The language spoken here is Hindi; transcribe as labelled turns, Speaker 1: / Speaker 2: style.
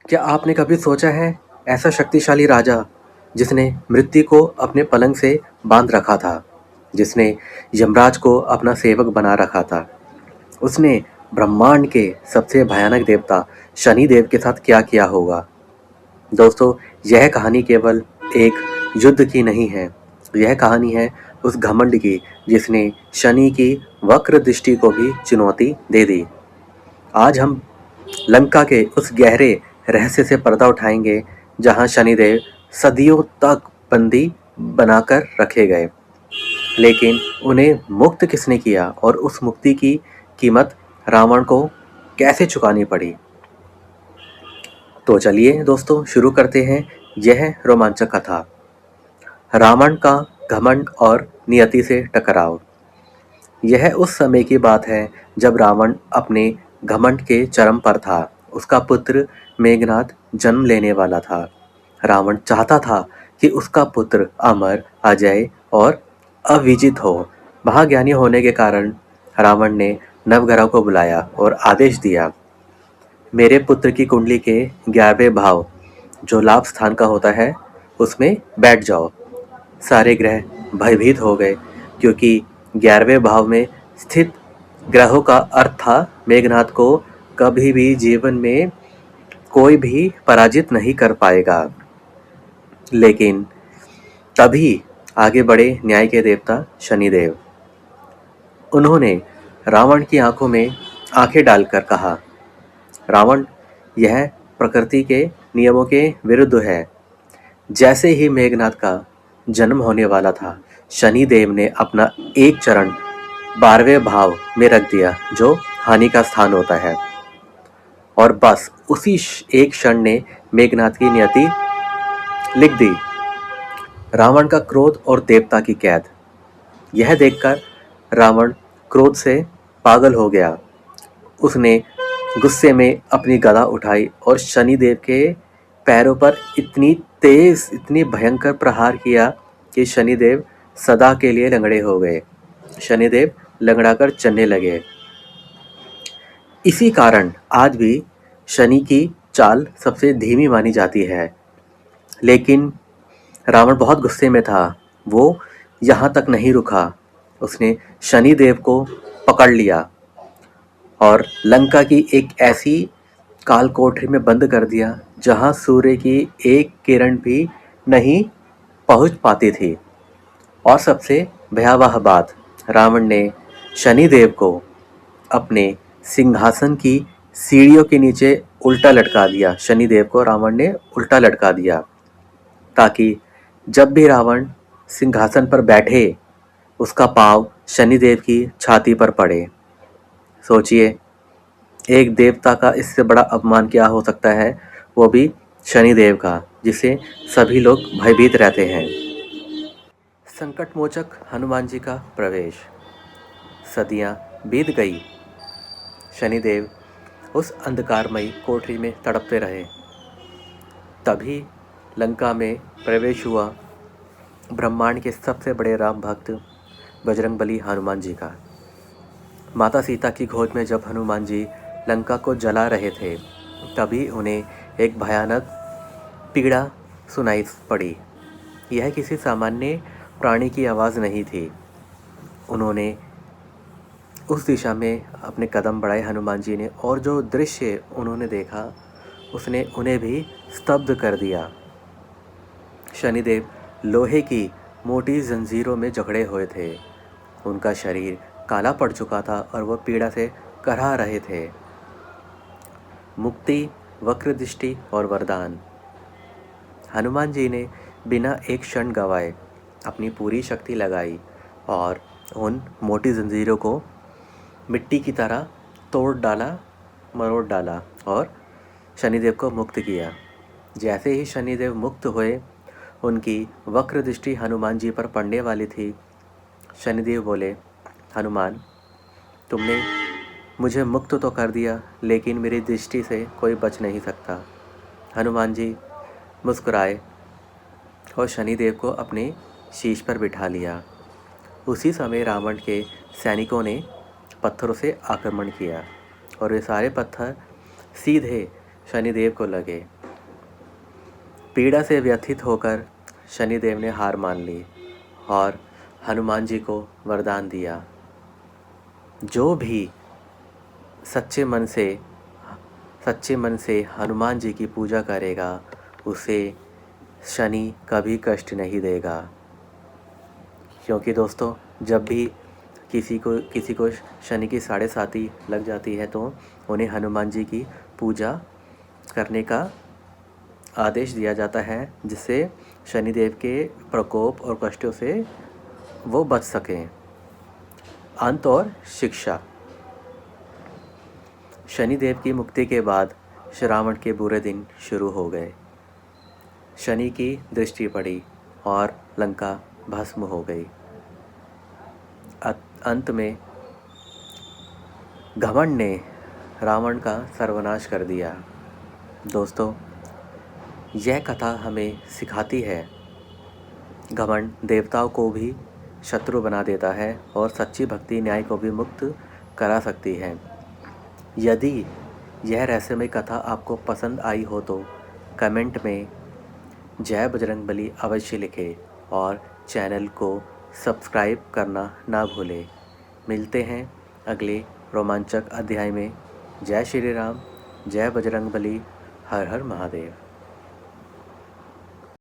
Speaker 1: क्या आपने कभी सोचा है, ऐसा शक्तिशाली राजा जिसने मृत्यु को अपने पलंग से बांध रखा था, जिसने यमराज को अपना सेवक बना रखा था, उसने ब्रह्मांड के सबसे भयानक देवता शनिदेव के साथ क्या किया होगा? दोस्तों, यह कहानी केवल एक युद्ध की नहीं है। यह कहानी है उस घमंड की जिसने शनि की वक्र दृष्टि को भी चुनौती दे दी। आज हम लंका के उस गहरे रहस्य से पर्दा उठाएंगे जहां शनिदेव सदियों तक बंदी बनाकर रखे गए, लेकिन उन्हें मुक्त किसने किया और उस मुक्ति की कीमत रावण को कैसे चुकानी पड़ी। तो चलिए दोस्तों, शुरू करते हैं यह रोमांचक कथा। रावण का घमंड और नियति से टकराव। यह उस समय की बात है जब रावण अपने घमंड के चरम पर था। उसका पुत्र मेघनाद जन्म लेने वाला था। रावण चाहता था कि उसका पुत्र अमर, अजय और अविजित हो। महाज्ञानी होने के कारण रावण ने नवग्रह को बुलाया और आदेश दिया, मेरे पुत्र की कुंडली के 11वें भाव, जो लाभ स्थान का होता है, उसमें बैठ जाओ। सारे ग्रह भयभीत हो गए, क्योंकि 11वें भाव में स्थित ग्रहों का अर्थ था मेघनाद को कभी भी जीवन में कोई भी पराजित नहीं कर पाएगा। लेकिन तभी आगे बढ़े न्याय के देवता शनिदेव। उन्होंने रावण की आंखों में आंखें डालकर कहा, रावण, यह प्रकृति के नियमों के विरुद्ध है। जैसे ही मेघनाद का जन्म होने वाला था, शनिदेव ने अपना एक चरण 12वें भाव में रख दिया, जो हानि का स्थान होता है, और बस उसी एक क्षण ने मेघनाद की नियति लिख दी। रावण का क्रोध और देवता की कैद। यह देखकर रावण क्रोध से पागल हो गया। उसने गुस्से में अपनी गदा उठाई और शनिदेव के पैरों पर इतनी तेज, इतनी भयंकर प्रहार किया कि शनिदेव सदा के लिए लंगड़े हो गए। शनिदेव लंगड़ाकर चलने लगे। इसी कारण आज भी शनि की चाल सबसे धीमी मानी जाती है। लेकिन रावण बहुत गुस्से में था। वो यहाँ तक नहीं रुका। उसने शनिदेव को पकड़ लिया और लंका की एक ऐसी काल कोठरी में बंद कर दिया जहां सूर्य की एक किरण भी नहीं पहुंच पाती थी। और सबसे भयावह बात, रावण ने शनिदेव को अपने सिंहासन की सीढ़ियों के नीचे उल्टा लटका दिया। शनिदेव को रावण ने उल्टा लटका दिया, ताकि जब भी रावण सिंहासन पर बैठे, उसका पाँव शनिदेव की छाती पर पड़े। सोचिए, एक देवता का इससे बड़ा अपमान क्या हो सकता है, वो भी शनिदेव का, जिसे सभी लोग भयभीत रहते हैं। संकटमोचक हनुमान जी का प्रवेश। सदियां बीत गई। शनिदेव उस अंधकारमयी कोठरी में तड़पते रहे। तभी लंका में प्रवेश हुआ ब्रह्मांड के सबसे बड़े राम भक्त बजरंगबली हनुमान जी का। माता सीता की खोज में जब हनुमान जी लंका को जला रहे थे, तभी उन्हें एक भयानक पीड़ा सुनाई पड़ी। यह किसी सामान्य प्राणी की आवाज़ नहीं थी। उन्होंने उस दिशा में अपने कदम बढ़ाए हनुमान जी ने, और जो दृश्य उन्होंने देखा, उसने उन्हें भी स्तब्ध कर दिया। शनिदेव लोहे की मोटी जंजीरों में जकड़े हुए थे। उनका शरीर काला पड़ चुका था और वह पीड़ा से कराह रहे थे। मुक्ति, वक्र दृष्टि और वरदान। हनुमान जी ने बिना एक क्षण गवाए अपनी पूरी शक्ति लगाई और उन मोटी जंजीरों को मिट्टी की तरह तोड़ डाला, मरोड़ डाला और शनिदेव को मुक्त किया। जैसे ही शनिदेव मुक्त हुए, उनकी वक्र दृष्टि हनुमान जी पर पड़ने वाली थी। शनिदेव बोले, हनुमान, तुमने मुझे मुक्त तो कर दिया, लेकिन मेरी दृष्टि से कोई बच नहीं सकता। हनुमान जी मुस्कुराए और शनिदेव को अपने शीश पर बिठा लिया। उसी समय रावण के सैनिकों ने पत्थरों से आक्रमण किया और वे सारे पत्थर सीधे शनिदेव को लगे। पीड़ा से व्यथित होकर शनिदेव ने हार मान ली और हनुमान जी को वरदान दिया, जो भी सच्चे मन से हनुमान जी की पूजा करेगा उसे शनि कभी कष्ट नहीं देगा। क्योंकि दोस्तों, जब भी किसी को शनि की साढ़े साती लग जाती है तो उन्हें हनुमान जी की पूजा करने का आदेश दिया जाता है, जिससे शनिदेव के प्रकोप और कष्टों से वो बच सकें। अंत और शिक्षा। शनिदेव की मुक्ति के बाद श्रावण के बुरे दिन शुरू हो गए। शनि की दृष्टि पड़ी और लंका भस्म हो गई। अंत में घमंड ने रावण का सर्वनाश कर दिया। दोस्तों, यह कथा हमें सिखाती है, घमंड देवताओं को भी शत्रु बना देता है और सच्ची भक्ति न्याय को भी मुक्त करा सकती है। यदि यह रहस्यमय कथा आपको पसंद आई हो तो कमेंट में जय बजरंगबली अवश्य लिखें और चैनल को सब्सक्राइब करना ना भूलें। मिलते हैं अगले रोमांचक अध्याय में। जय श्री राम, जय बजरंगबली, हर हर महादेव।